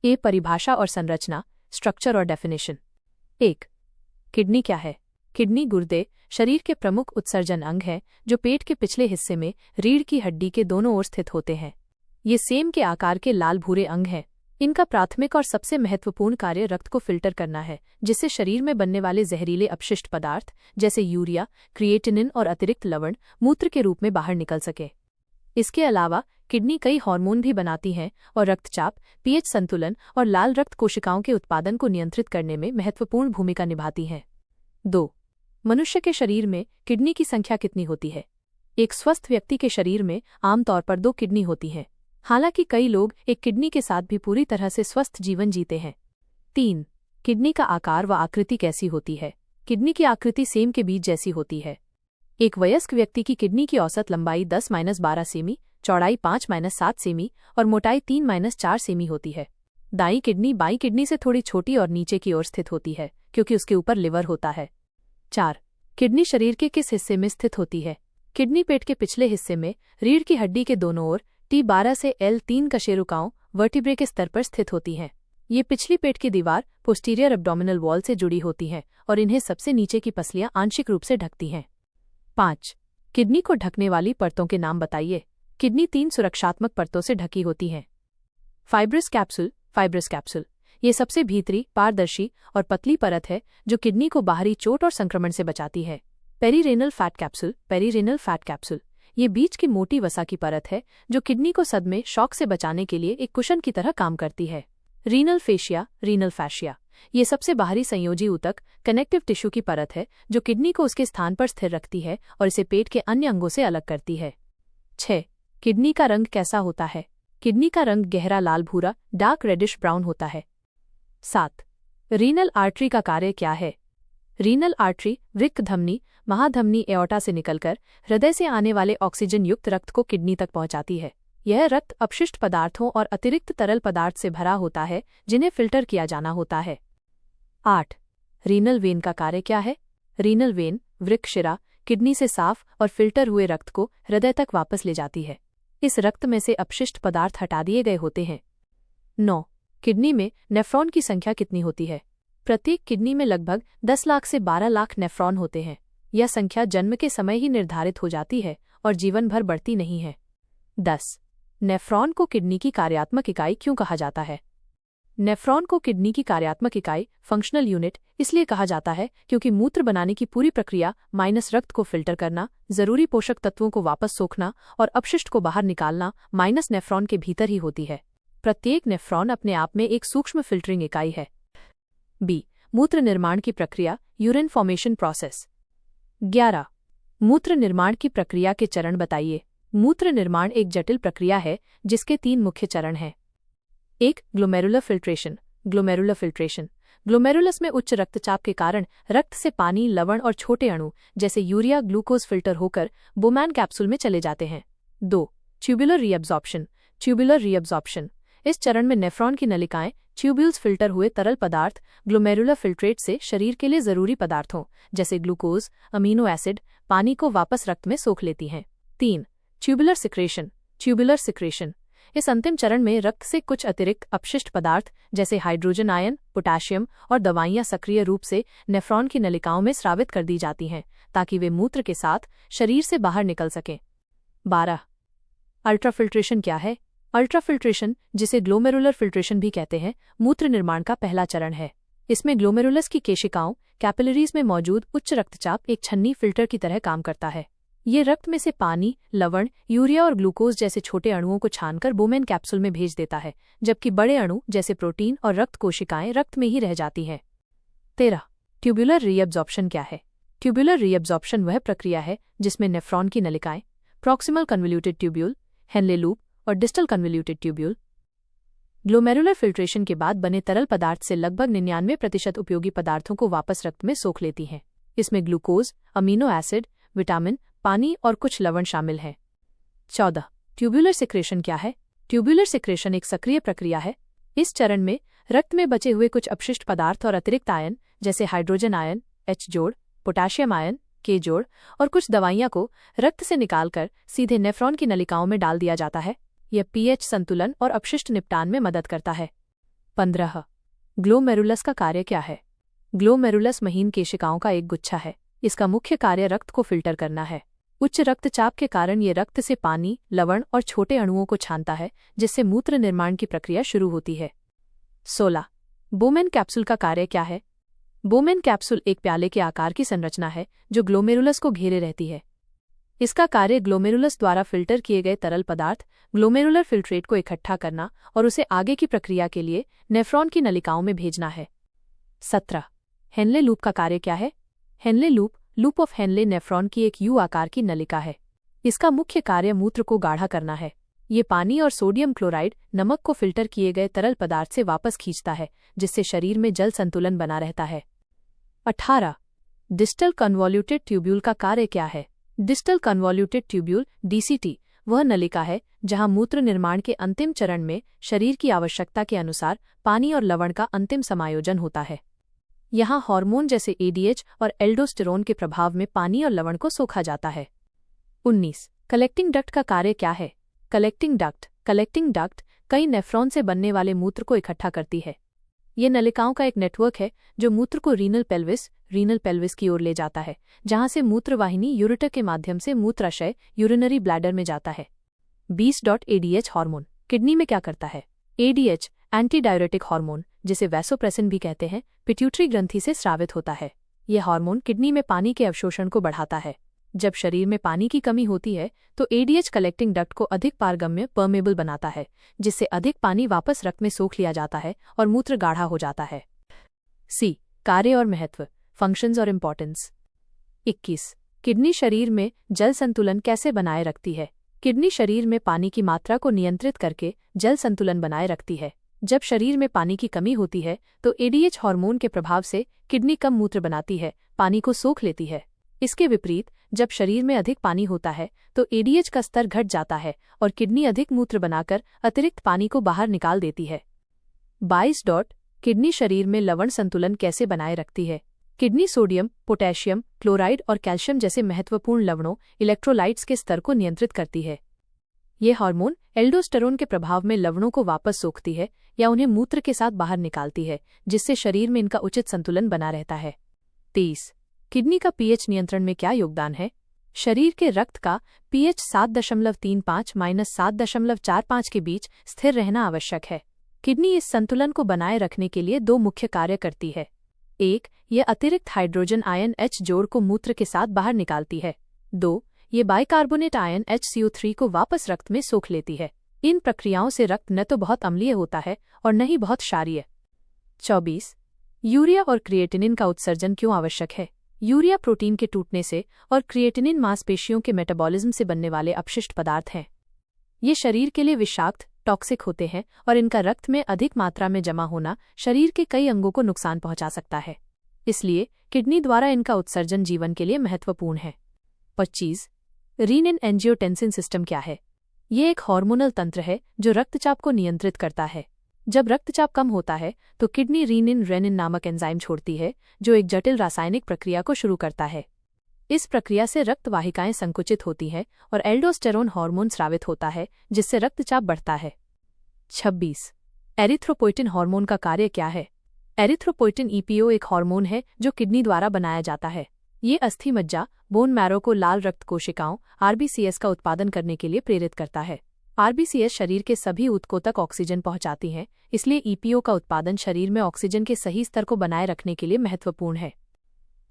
ए परिभाषा और संरचना, स्ट्रक्चर और डेफिनेशन। 1. किडनी क्या है? किडनी गुर्दे, शरीर के प्रमुख उत्सर्जन अंग हैं जो पेट के पिछले हिस्से में रीढ़ की हड्डी के दोनों ओर स्थित होते हैं। ये सेम के आकार के लाल भूरे अंग हैं। इनका प्राथमिक और सबसे महत्वपूर्ण कार्य रक्त को फिल्टर करना है, जिससे शरीर में बनने वाले जहरीले अपशिष्ट पदार्थ जैसे यूरिया, क्रिएटिनिन और अतिरिक्त लवण मूत्र के रूप में बाहर निकल सके। इसके अलावा किडनी कई हार्मोन भी बनाती हैं और रक्तचाप, पीएच संतुलन और लाल रक्त कोशिकाओं के उत्पादन को नियंत्रित करने में महत्वपूर्ण भूमिका निभाती हैं। 2. मनुष्य के शरीर में किडनी की संख्या कितनी होती है? एक स्वस्थ व्यक्ति के शरीर में आमतौर पर 2 किडनी होती हैं। हालांकि कई लोग एक किडनी के साथ भी पूरी तरह से स्वस्थ जीवन जीते हैं। 3. किडनी का आकार व आकृति कैसी होती है? किडनी की आकृति सेम के बीज जैसी होती है। एक वयस्क व्यक्ति की किडनी की औसत लंबाई 10-12 सेमी, चौड़ाई 5-7 सेमी और मोटाई 3-4 सेमी होती है। दाईं किडनी बाईं किडनी से थोड़ी छोटी और नीचे की ओर स्थित होती है, क्योंकि उसके ऊपर लिवर होता है। 4. किडनी शरीर के किस हिस्से में स्थित होती है? किडनी पेट के पिछले हिस्से में रीढ़ की हड्डी के दोनों ओर T12 से L3 कशेरुकाओं वर्टिब्रे के स्तर पर स्थित होती हैं। ये पिछली पेट की दीवार पोस्टीरियर एब्डोमिनल वॉल से जुड़ी होती हैं और इन्हें सबसे नीचे की पसलियां आंशिक रूप से ढकती हैं। 5. किडनी को ढकने वाली परतों के नाम बताइए। किडनी 3 सुरक्षात्मक परतों से ढकी होती हैं। फाइब्रस कैप्सूल ये सबसे भीतरी, पारदर्शी और पतली परत है जो किडनी को बाहरी चोट और संक्रमण से बचाती है। पेरीरेनल फैट कैप्सूल ये बीच की मोटी वसा की परत है जो किडनी को सदमे, शॉक से बचाने के लिए एक कुशन की तरह काम करती है। रीनल फैशिया ये सबसे बाहरी संयोजी ऊतक, कनेक्टिव टिश्यू की परत है जो किडनी को उसके स्थान पर स्थिर रखती है और इसे पेट के अन्य अंगों से अलग करती है। 6. किडनी का रंग कैसा होता है? किडनी का रंग गहरा लाल भूरा, डार्क रेडिश ब्राउन होता है। 7. रीनल आर्टरी का कार्य क्या है? रीनल आर्टरी वृक्क धमनी, महाधमनी एओर्टा से निकलकर हृदय से आने वाले ऑक्सीजन युक्त रक्त को किडनी तक पहुंचाती है। यह रक्त अपशिष्ट पदार्थों और अतिरिक्त तरल पदार्थ से भरा होता है जिन्हें फिल्टर किया जाना होता है। 8. रीनल वेन का कार्य क्या है? रीनल वेन वृक्क शिरा किडनी से साफ और फिल्टर हुए रक्त को हृदय तक वापस ले जाती है। इस रक्त में से अपशिष्ट पदार्थ हटा दिए गए होते हैं। 9. किडनी में नेफ्रॉन की संख्या कितनी होती है? प्रत्येक किडनी में लगभग 10 लाख से 12 लाख नेफ्रॉन होते हैं। यह संख्या जन्म के समय ही निर्धारित हो जाती है और जीवन भर बढ़ती नहीं है। 10. नेफ्रॉन को किडनी की कार्यात्मक इकाई क्यों कहा जाता है? नेफ्रॉन को किडनी की कार्यात्मक इकाई, फंक्शनल यूनिट, इसलिए कहा जाता है क्योंकि मूत्र बनाने की पूरी प्रक्रिया माइनस रक्त को फिल्टर करना, जरूरी पोषक तत्वों को वापस सोखना और अपशिष्ट को बाहर निकालना माइनस नेफ्रॉन के भीतर ही होती है। प्रत्येक नेफ्रॉन अपने आप में एक सूक्ष्म फिल्टरिंग इकाई है। बी. मूत्र निर्माण की प्रक्रिया, यूरिन फॉर्मेशन प्रोसेस। 11. मूत्र निर्माण की प्रक्रिया के चरण बताइए। मूत्र निर्माण एक जटिल प्रक्रिया है जिसके 3 मुख्य चरण हैं। 1. Glomerular filtration. ग्लोमेरुलस में उच्च रक्तचाप के कारण रक्त से पानी, लवण और छोटे अणु जैसे यूरिया, ग्लूकोज फिल्टर होकर बोमैन कैप्सूल में चले जाते हैं। 2. Tubular reabsorption. इस चरण में नेफ्रॉन की नलिकाएं, ट्यूब्यूल्स फिल्टर हुए तरल पदार्थ ग्लोमेरुलर फिल्ट्रेट से शरीर के लिए जरूरी पदार्थों जैसे ग्लूकोज, अमीनो एसिड, पानी को वापस रक्त में सोख लेती हैं। 3. Tubular secretion. इस अंतिम चरण में रक्त से कुछ अतिरिक्त अपशिष्ट पदार्थ जैसे हाइड्रोजन आयन, पोटेशियम और दवाइयां सक्रिय रूप से नेफ्रॉन की नलिकाओं में स्रावित कर दी जाती हैं ताकि वे मूत्र के साथ शरीर से बाहर निकल सकें। 12. अल्ट्राफिल्ट्रेशन क्या है? अल्ट्राफिल्ट्रेशन, जिसे ग्लोमेरुलर फिल्ट्रेशन भी कहते हैं, मूत्र निर्माण का पहला चरण है। इसमें ग्लोमेरुलस की केशिकाओं, कैपिलरीज में मौजूद उच्च रक्तचाप एक छन्नी फिल्टर की तरह काम करता है। ये रक्त में से पानी, लवण, यूरिया और ग्लूकोज जैसे छोटे अणुओं को छानकर बोमेन कैप्सूल में भेज देता है, जबकि बड़े अणु जैसे प्रोटीन और रक्त कोशिकाएं रक्त में ही रह जाती हैं। 13. ट्यूबुलर रीअब्जॉर्प्शन क्या है? ट्यूबुलर रीअब्जॉर्प्शन वह प्रक्रिया है जिसमें नेफ्रॉन की नलिकाएं, proximal convoluted tubule, Henle loop और distal convoluted tubule glomerular filtration के बाद बने तरल पदार्थ से लगभग 99% उपयोगी पदार्थों को वापस रक्त में सोख लेती हैं। इसमें ग्लूकोज, अमीनो एसिड, विटामिन, पानी और कुछ लवण शामिल हैं। 14. ट्यूबुलर सिक्रेशन क्या है? ट्यूबुलर सिक्रेशन एक सक्रिय प्रक्रिया है। इस चरण में रक्त में बचे हुए कुछ अपशिष्ट पदार्थ और अतिरिक्त आयन जैसे hydrogen ion H, potassium ion K और कुछ दवाइयां को रक्त से निकालकर सीधे नेफ्रॉन की नलिकाओं में डाल दिया जाता है। यह पीएच संतुलन और अपशिष्ट निपटान में मदद करता है। 15. ग्लोमेरुलस का कार्य क्या है? ग्लोमेरुलस महीन केशिकाओं का एक गुच्छा है। इसका मुख्य कार्य रक्त को फिल्टर करना है। उच्च रक्तचाप के कारण ये रक्त से पानी, लवण और छोटे अणुओं को छानता है, जिससे मूत्र निर्माण की प्रक्रिया शुरू होती है। 16. बोमेन कैप्सूल का कार्य क्या है? बोमेन कैप्सूल एक प्याले के आकार की संरचना है जो ग्लोमेरुलस को घेरे रहती है। इसका कार्य ग्लोमेरुलस द्वारा फिल्टर किए गए तरल पदार्थ ग्लोमेरुलर फिल्ट्रेट को इकट्ठा करना और उसे आगे की प्रक्रिया के लिए नेफ्रॉन की नलिकाओं में भेजना है। 17. हेनले लूप का कार्य क्या है? Henle loop of Henle nephron की एक यू आकार की नलिका है। इसका मुख्य कार्य मूत्र को गाढ़ा करना है। ये पानी और सोडियम क्लोराइड नमक को फिल्टर किए गए तरल पदार्थ से वापस खींचता है, जिससे शरीर में जल संतुलन बना रहता है। 18. डिस्टल कन्वॉल्यूटेड ट्यूब्यूल का कार्य क्या है? डिस्टल कन्वॉल्यूटेड ट्यूब्यूल डीसीटी वह नलिका है जहां मूत्र निर्माण के अंतिम चरण में शरीर की आवश्यकता के अनुसार पानी और लवण का अंतिम समायोजन होता है। यहाँ हार्मोन जैसे एडीएच और एल्डोस्टेरोन के प्रभाव में पानी और लवण को सोखा जाता है। 19. कलेक्टिंग डक्ट का कार्य क्या है? कलेक्टिंग डक्ट कई नेफ्रॉन से बनने वाले मूत्र को इकट्ठा करती है। ये नलिकाओं का एक नेटवर्क है जो मूत्र को रीनल पेल्विस की ओर ले जाता है, जहां से मूत्रवाहिनी यूरेटर के माध्यम से मूत्राशय यूरिनरी ब्लैडर में जाता है। 20. एडीएच हार्मोन किडनी में क्या करता है? एडीएच एंटी डायरेटिक हार्मोन, जिसे वैसोप्रेसिन भी कहते हैं, पिट्यूटरी ग्रंथि से स्रावित होता है। यह हार्मोन किडनी में पानी के अवशोषण को बढ़ाता है। जब शरीर में पानी की कमी होती है तो एडीएच कलेक्टिंग डक्ट को अधिक पारगम्य परमेबल बनाता है, जिससे अधिक पानी वापस रक्त में सोख लिया जाता है और मूत्र गाढ़ा हो जाता है। सी. कार्य और महत्व, फंक्शंस और इम्पोर्टेंस। 21. किडनी शरीर में जल संतुलन कैसे बनाए रखती है? किडनी शरीर में पानी की मात्रा को नियंत्रित करके जल संतुलन बनाए रखती है। जब शरीर में पानी की कमी होती है तो एडीएच हार्मोन के प्रभाव से किडनी कम मूत्र बनाती है, पानी को सोख लेती है। इसके विपरीत जब शरीर में अधिक पानी होता है तो एडीएच का स्तर घट जाता है और किडनी अधिक मूत्र बनाकर अतिरिक्त पानी को बाहर निकाल देती है। 22. किडनी शरीर में लवण संतुलन कैसे बनाए रखती है? किडनी सोडियम, पोटेशियम, क्लोराइड और कैल्शियम जैसे महत्वपूर्ण लवणों इलेक्ट्रोलाइट्स के स्तर को नियंत्रित करती है। ये हार्मोन एल्डोस्टेरोन के प्रभाव में लवणों को वापस सोखती है या उन्हें मूत्र के साथ बाहर निकालती है, जिससे शरीर में इनका उचित संतुलन बना रहता है। 23. किडनी का पीएच नियंत्रण में क्या योगदान है? शरीर के रक्त का पीएच 7.35 - 7.45 के बीच स्थिर रहना आवश्यक है। किडनी इस संतुलन को बनाए रखने के लिए दो मुख्य कार्य करती है। 1. यह अतिरिक्त हाइड्रोजन आयन H जोड़ को मूत्र के साथ बाहर निकालती है। 2. ये बाइकार्बोनेट आयन HCO3 को वापस रक्त में सोख लेती है। इन प्रक्रियाओं से रक्त न तो बहुत अम्लीय होता है और न ही बहुत क्षारीय। 24. यूरिया और क्रिएटिनिन का उत्सर्जन क्यों आवश्यक है? यूरिया प्रोटीन के टूटने से और क्रिएटिनिन मांसपेशियों के मेटाबॉलिज्म से बनने वाले अपशिष्ट पदार्थ हैं। ये शरीर के लिए विषाक्त, टॉक्सिक होते हैं और इनका रक्त में अधिक मात्रा में जमा होना शरीर के कई अंगों को नुकसान पहुंचा सकता है। इसलिए किडनी द्वारा इनका उत्सर्जन जीवन के लिए महत्वपूर्ण है। 25. रीनिन एंजियोटेंसिन सिस्टम क्या है? ये एक हार्मोनल तंत्र है जो रक्तचाप को नियंत्रित करता है। जब रक्तचाप कम होता है तो किडनी रेनिन नामक एंजाइम छोड़ती है, जो एक जटिल रासायनिक प्रक्रिया को शुरू करता है। इस प्रक्रिया से रक्त वाहिकाएं संकुचित होती हैं और एल्डोस्टेरोन हार्मोन स्रावित होता है, जिससे रक्तचाप बढ़ता है। 26. एरिथ्रोपोइटिन हार्मोन का कार्य क्या है? एरिथ्रोपोइटिन EPO एक हार्मोन है जो किडनी द्वारा बनाया जाता है। ये अस्थि मज्जा, बोन मैरो को लाल रक्त कोशिकाओं RBCS का उत्पादन करने के लिए प्रेरित करता है। RBCS शरीर के सभी ऊतकों तक ऑक्सीजन पहुंचाती हैं, इसलिए EPO का उत्पादन शरीर में ऑक्सीजन के सही स्तर को बनाए रखने के लिए महत्वपूर्ण है।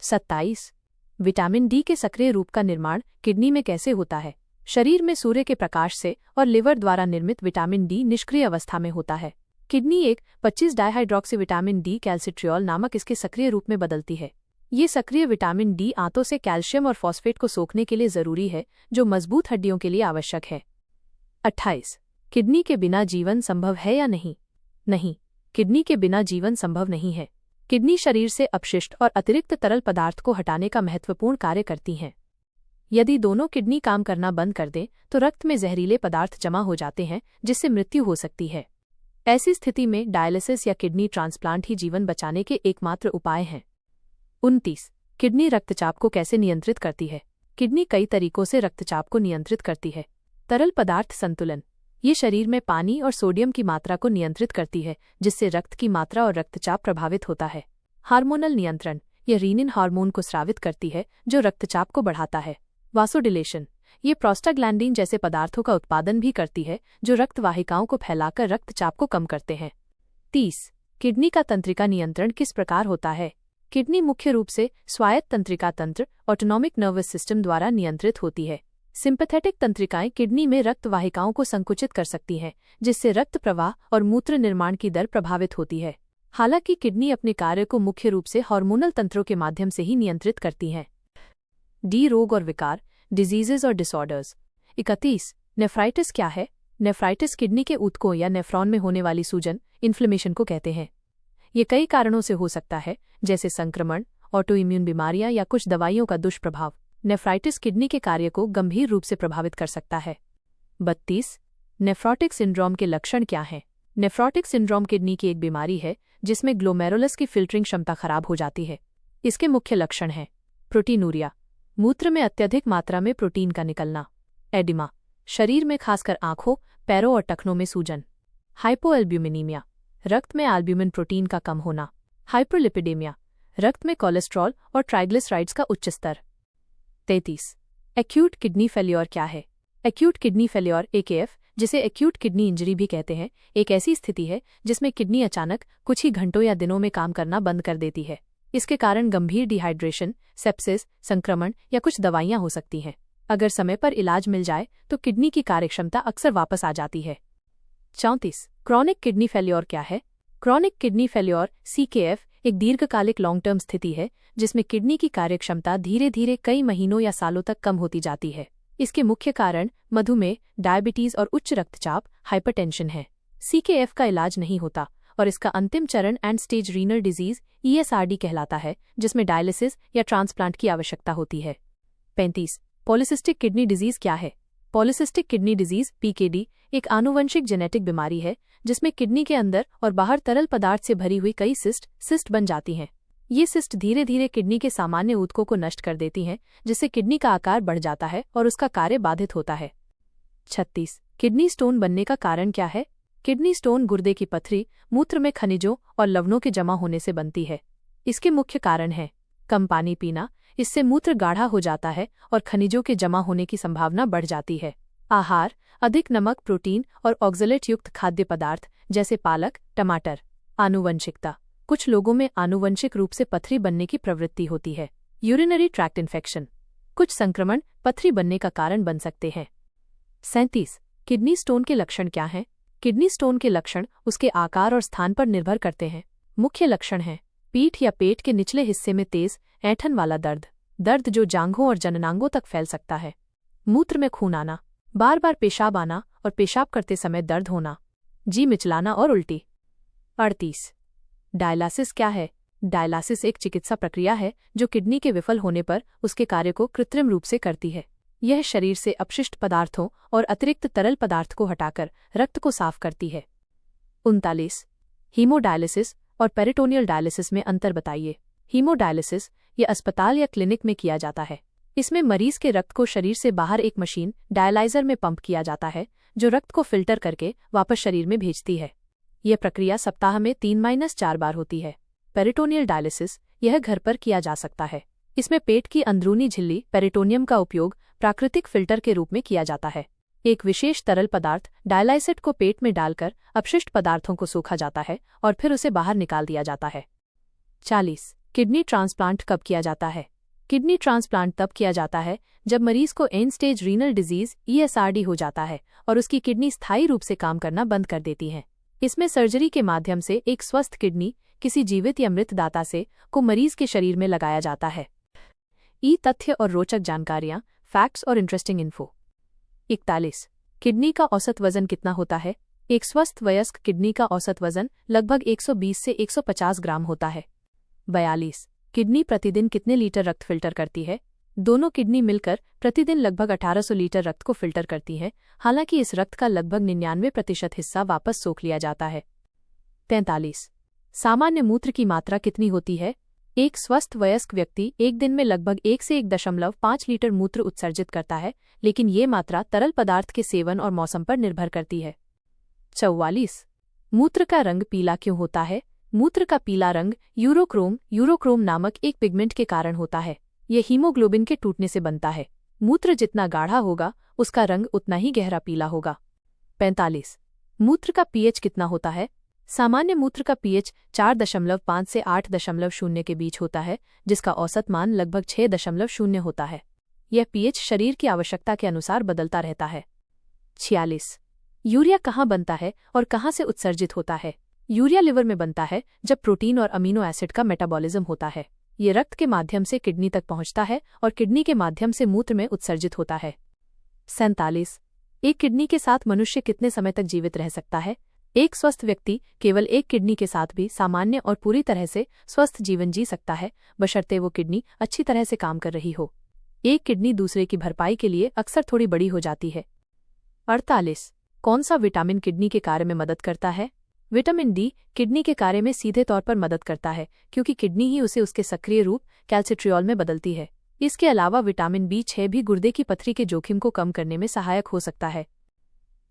27. विटामिन डी के सक्रिय रूप का निर्माण किडनी में कैसे होता है? शरीर में सूर्य के प्रकाश से और लिवर द्वारा निर्मित विटामिन डी निष्क्रिय अवस्था में होता है। किडनी एक 25 डाइहाइड्रोक्सी विटामिन डी कैल्सिट्रियोल नामक इसके सक्रिय रूप में बदलती है। ये सक्रिय विटामिन डी आंतों से कैल्शियम और फॉस्फेट को सोखने के लिए जरूरी है, जो मजबूत हड्डियों के लिए आवश्यक है। 28. किडनी के बिना जीवन संभव है या नहीं? नहीं, किडनी के बिना जीवन संभव नहीं है। किडनी शरीर से अपशिष्ट और अतिरिक्त तरल पदार्थ को हटाने का महत्वपूर्ण कार्य करती हैं। यदि दोनों किडनी काम करना बंद कर दें तो रक्त में जहरीले पदार्थ जमा हो जाते हैं, जिससे मृत्यु हो सकती है। ऐसी स्थिति में डायलिसिस या किडनी ट्रांसप्लांट ही जीवन बचाने के एकमात्र उपाय हैं। 29. किडनी रक्तचाप को कैसे नियंत्रित करती है? किडनी कई तरीकों से रक्तचाप को नियंत्रित करती है। तरल पदार्थ संतुलन, ये शरीर में पानी और सोडियम की मात्रा को नियंत्रित करती है, जिससे रक्त की मात्रा और रक्तचाप प्रभावित होता है। हार्मोनल नियंत्रण, यह रीनिन हार्मोन को स्रावित करती है जो रक्तचाप को बढ़ाता है। वासोडिलेशन, ये प्रोस्टाग्लैंडिन जैसे पदार्थों का उत्पादन भी करती है जो रक्त वाहिकाओं को फैलाकर रक्तचाप को कम करते हैं। 30. किडनी का तंत्रिका नियंत्रण किस प्रकार होता है? किडनी मुख्य रूप से स्वायत्त तंत्रिका तंत्र ऑटोनॉमिक नर्वस सिस्टम द्वारा नियंत्रित होती है। सिंपैथेटिक तंत्रिकाएं किडनी में रक्त वाहिकाओं को संकुचित कर सकती हैं, जिससे रक्त प्रवाह और मूत्र निर्माण की दर प्रभावित होती है। हालांकि किडनी अपने कार्य को मुख्य रूप से हार्मोनल तंत्रों के माध्यम से ही नियंत्रित करती हैं। डी. रोग और विकार, डिजीजेज और डिसऑर्डर्स। 31. नेफ्राइटिस क्या है? नेफ्राइटिस किडनी के ऊतकों या नेफ्रॉन में होने वाली सूजन, इन्फ्लेमेशन को कहते हैं। ये कई कारणों से हो सकता है, जैसे संक्रमण, ऑटो इम्यून बीमारियां या कुछ दवाइयों का दुष्प्रभाव। नेफ्राइटिस किडनी के कार्य को गंभीर रूप से प्रभावित कर सकता है। 32. नेफ्रोटिक सिंड्रोम के लक्षण क्या हैं? नेफ्रोटिक सिंड्रोम किडनी की एक बीमारी है जिसमें ग्लोमेरुलस की फिल्टरिंग क्षमता खराब हो जाती है। इसके मुख्य लक्षण हैं प्रोटीनूरिया, मूत्र में अत्यधिक मात्रा में प्रोटीन का निकलना। एडिमा, शरीर में खासकर आंखों, पैरों और टखनों में सूजन। हाइपोएल्ब्यूमिनीमिया, रक्त में एल्ब्यूमिन प्रोटीन का कम होना। हाइपरलिपिडेमिया, रक्त में कोलेस्ट्रॉल और ट्राइग्लिसराइड्स का उच्च स्तर। 33. एक्यूट किडनी फेल्योर क्या है? एक्यूट किडनी फेल्योर AKF, जिसे एक्यूट किडनी इंजरी भी कहते हैं, एक ऐसी स्थिति है जिसमें किडनी अचानक कुछ ही घंटों या दिनों में काम करना बंद कर देती है। इसके कारण गंभीर डिहाइड्रेशन, सेप्सिस, संक्रमण या कुछ दवाइयां हो सकती हैं। अगर समय पर इलाज मिल जाए तो किडनी की कार्यक्षमता अक्सर वापस आ जाती है। 34. क्रॉनिक किडनी फेल्योर क्या है? क्रॉनिक किडनी फेल्योर CKF एक दीर्घकालिक लॉन्ग टर्म स्थिति है जिसमें किडनी की कार्यक्षमता धीरे धीरे कई महीनों या सालों तक कम होती जाती है। इसके मुख्य कारण मधुमेह, डायबिटीज और उच्च रक्तचाप, हाइपरटेंशन है। CKF का इलाज नहीं होता और इसका अंतिम चरण and stage renal disease ESRD कहलाता है, जिसमें डायलिसिस या ट्रांसप्लांट की आवश्यकता होती है। 35. पॉलीसिस्टिक किडनी डिजीज क्या है? पॉलीसिस्टिक किडनी डिजीज PKD एक आनुवंशिक जेनेटिक बीमारी है जिसमें किडनी के अंदर और बाहर तरल पदार्थ से भरी हुई कई सिस्ट बन जाती हैं। ये सिस्ट धीरे धीरे किडनी के सामान्य ऊतकों को नष्ट कर देती हैं, जिससे किडनी का आकार बढ़ जाता है और उसका कार्य बाधित होता है। 36. किडनी स्टोन बनने का कारण क्या है? किडनी स्टोन गुर्दे की पथरी, मूत्र में खनिजों और लवणों के जमा होने से बनती है। इसके मुख्य कारण हैं कम पानी पीना, इससे मूत्र गाढ़ा हो जाता है और खनिजों के जमा होने की संभावना बढ़ जाती है। आहार, अधिक नमक, प्रोटीन और ऑक्सलेट युक्त खाद्य पदार्थ जैसे पालक, टमाटर। आनुवंशिकता, कुछ लोगों में आनुवंशिक रूप से पथरी बनने की प्रवृत्ति होती है। यूरिनरी ट्रैक्ट इन्फेक्शन, कुछ संक्रमण पथरी बनने का कारण बन सकते हैं। 37. किडनी स्टोन के लक्षण क्या हैं? किडनी स्टोन के लक्षण उसके आकार और स्थान पर निर्भर करते हैं। मुख्य लक्षण हैं पीठ या पेट के निचले हिस्से में तेज ऐंठन वाला दर्द जो जांघों और जननांगों तक फैल सकता है। मूत्र में खून आना, बार बार पेशाब आना और पेशाब करते समय दर्द होना। जी मिचलाना और उल्टी। 38. डायलिसिस क्या है? डायलिसिस एक चिकित्सा प्रक्रिया है जो किडनी के विफल होने पर उसके कार्य को कृत्रिम रूप से करती है। यह शरीर से अपशिष्ट पदार्थों और अतिरिक्त तरल पदार्थ को हटाकर रक्त को साफ करती है। 39. हीमोडायलिसिस और पेरिटोनियल डायलिसिस में अंतर बताइए। हीमोडायलिसिस यह अस्पताल या क्लिनिक में किया जाता है। इसमें मरीज के रक्त को शरीर से बाहर एक मशीन डायलाइजर में पंप किया जाता है जो रक्त को फिल्टर करके वापस शरीर में भेजती है। यह प्रक्रिया सप्ताह में 3-4 बार होती है। पेरिटोनियल डायलिसिस यह घर पर किया जा सकता है। इसमें पेट की अंदरूनी झिल्ली पेरिटोनियम का उपयोग प्राकृतिक फिल्टर के रूप में किया जाता है। एक विशेष तरल पदार्थ डायलाइसेट को पेट में डालकर अपशिष्ट पदार्थों को सोखा जाता है और फिर उसे बाहर निकाल दिया जाता है। 40. किडनी ट्रांसप्लांट कब किया जाता है? किडनी ट्रांसप्लांट तब किया जाता है जब मरीज को and stage renal disease ESRD हो जाता है और उसकी किडनी स्थायी रूप से काम करना बंद कर देती है। इसमें सर्जरी के माध्यम से एक स्वस्थ किडनी किसी जीवित या मृत दाता से को मरीज के शरीर में लगाया जाता है। तथ्य और रोचक जानकारियां, फैक्ट्स और इंटरेस्टिंग इन्फो। 41. किडनी का औसत वजन कितना होता है? एक स्वस्थ वयस्क किडनी का औसत वजन लगभग 120 से 150 ग्राम होता है। 42. किडनी प्रतिदिन कितने लीटर रक्त फिल्टर करती है? दोनों किडनी मिलकर प्रतिदिन लगभग 1800 लीटर रक्त को फिल्टर करती हैं, हालांकि इस रक्त का लगभग 99% हिस्सा वापस सोख लिया जाता है। 43. सामान्य मूत्र की मात्रा कितनी होती है? एक स्वस्थ वयस्क व्यक्ति एक दिन में लगभग 1 से 1.5 लीटर मूत्र उत्सर्जित करता है, लेकिन ये मात्रा तरल पदार्थ के सेवन और मौसम पर निर्भर करती है। 44। मूत्र का रंग पीला क्यों होता है? मूत्र का पीला रंग यूरोक्रोम नामक एक पिगमेंट के कारण होता है। यह हीमोग्लोबिन के टूटने से बनता है। मूत्र जितना गाढ़ा होगा उसका रंग उतना ही गहरा पीला होगा। 45। मूत्र का पीएच कितना होता है? सामान्य मूत्र का पीएच 4.5 से 8.0 के बीच होता है, जिसका औसत मान लगभग 6.0 होता है। यह पीएच शरीर की आवश्यकता के अनुसार बदलता रहता है। 46। यूरिया कहाँ बनता है और कहाँ से उत्सर्जित होता है? यूरिया लिवर में बनता है जब प्रोटीन और अमीनो एसिड का मेटाबॉलिज्म होता है। ये रक्त के माध्यम से किडनी तक पहुंचता है और किडनी के माध्यम से मूत्र में उत्सर्जित होता है। 47। एक किडनी के साथ मनुष्य कितने समय तक जीवित रह सकता है? एक स्वस्थ व्यक्ति केवल एक किडनी के साथ भी सामान्य और पूरी तरह से स्वस्थ जीवन जी सकता है, बशर्ते वो किडनी अच्छी तरह से काम कर रही हो। एक किडनी दूसरे की भरपाई के लिए अक्सर थोड़ी बड़ी हो जाती है। 48। कौन सा विटामिन किडनी के कार्य में मदद करता है? विटामिन डी किडनी के कार्य में सीधे तौर पर मदद करता है, क्योंकि किडनी ही उसे उसके सक्रिय रूप कैल्सिट्रियोल में बदलती है। इसके अलावा विटामिन B6 भी गुर्दे की पथरी के जोखिम को कम करने में सहायक हो सकता है।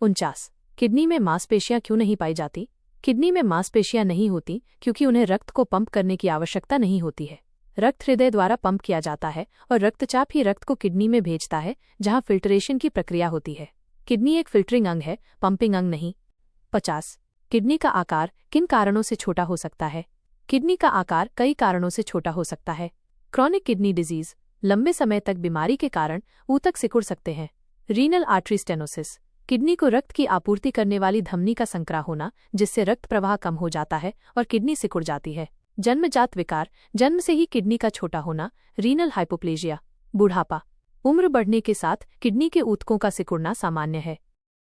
49। किडनी में मांसपेशियां क्यों नहीं पाई जाती? किडनी में मांसपेशियां नहीं होती क्योंकि उन्हें रक्त को पंप करने की आवश्यकता नहीं होती है। रक्त हृदय द्वारा पंप किया जाता है और रक्तचाप ही रक्त को किडनी में भेजता है, जहां फिल्ट्रेशन की प्रक्रिया होती है। किडनी एक फिल्टरिंग अंग है, पंपिंग अंग नहीं। 50। किडनी का आकार किन कारणों से छोटा हो सकता है? किडनी का आकार कई कारणों से छोटा हो सकता है। क्रॉनिक किडनी डिजीज लंबे समय तक बीमारी के कारण ऊतक सिकुड़ सकते हैं। रीनल आर्टरी स्टेनोसिस किडनी को रक्त की आपूर्ति करने वाली धमनी का संकरा होना, जिससे रक्त प्रवाह कम हो जाता है और किडनी सिकुड़ जाती है। जन्मजात विकार जन्म से ही किडनी का छोटा होना। Renal hypoplasia. बुढ़ापा उम्र बढ़ने के साथ किडनी के ऊतकों का सिकुड़ना सामान्य है।